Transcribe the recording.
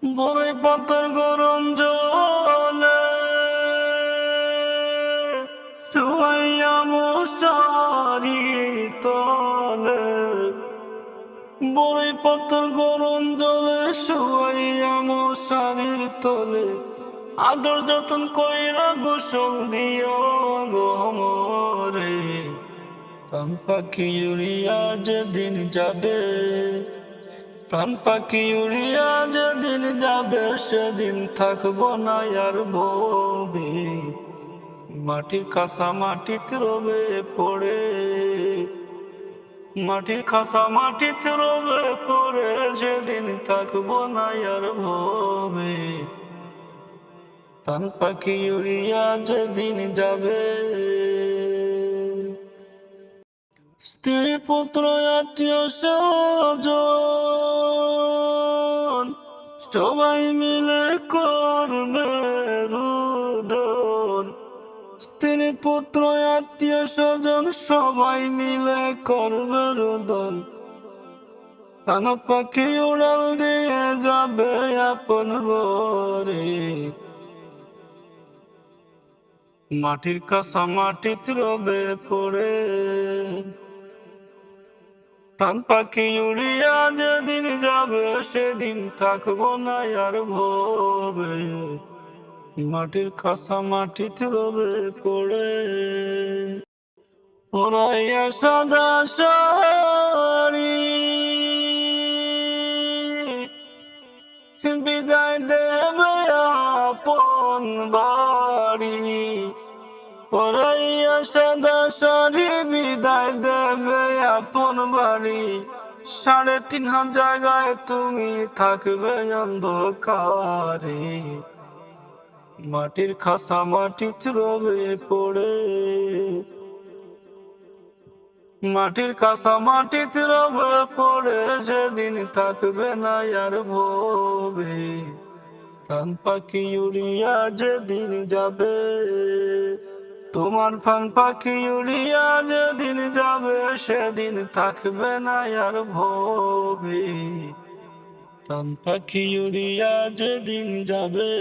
বড়ই পাতার গরম জলে শুয়াইয়া মশারির তলে, বড়ই পাতার গরম জলে শুয়াইয়া মশারির তলে, আদর যতন কইরা গোসল দিও গো মোরে। প্রাণ পাখি উড়িয়া যেদিন যাবে, প্রাণ পাখি উড়িয়া যেদিন যাবে, সেদিন থাকবো না আর ববে। মাটির কাঁসা মাটিতে রবে পড়ে, মাটির কাঁসা মাটিতে রবে পড়ে, সেদিন থাকবো না আর ভবে। প্রাণ পাখি উড়িয়া যেদিন যাবে, স্ত্রী পুত্র আত্মীয় স্বজন সবাই মিলে করবে রোদন। স্ত্রী পুত্র আত্মীয় স্বজন সবাই মিলে করবে রোদন। প্রাণ পাখি উড়াল দিয়ে যাবে আপন ঘরে, মাটির কাঁসা মাটিতে রবে পড়ে। প্রাণ পাখি উড়িয়া যেদিন যাবে, সেদিন থাকবো না আর ভবে। মাটির কাঁসা মাটিতে রবে পড়ে। পরাইয়া সাদা শাড়ি বিদায় দেবে আপন বাড়ি, পরাইয়া সাদা শাড়ি বিদায় দেবে আপন বাড়ি। ৩,৫০০ জায়গায় তুমি থাকবে অন্ধকারে, মাটির খাসা মাটিতে রবে পড়ে। মাটির কাঁসা মাটিতে রবে পড়ে, সেদিন থাকবে না আর ভবে। প্রাণ পাখি উড়িয়া যেদিন যাবে, তোমার প্রাণ পাখি উড়িয়া যেদিন যাবে, সেদিন থাকবে না আর ভবে। প্রাণ পাখি উড়িয়া যেদিন যাবে।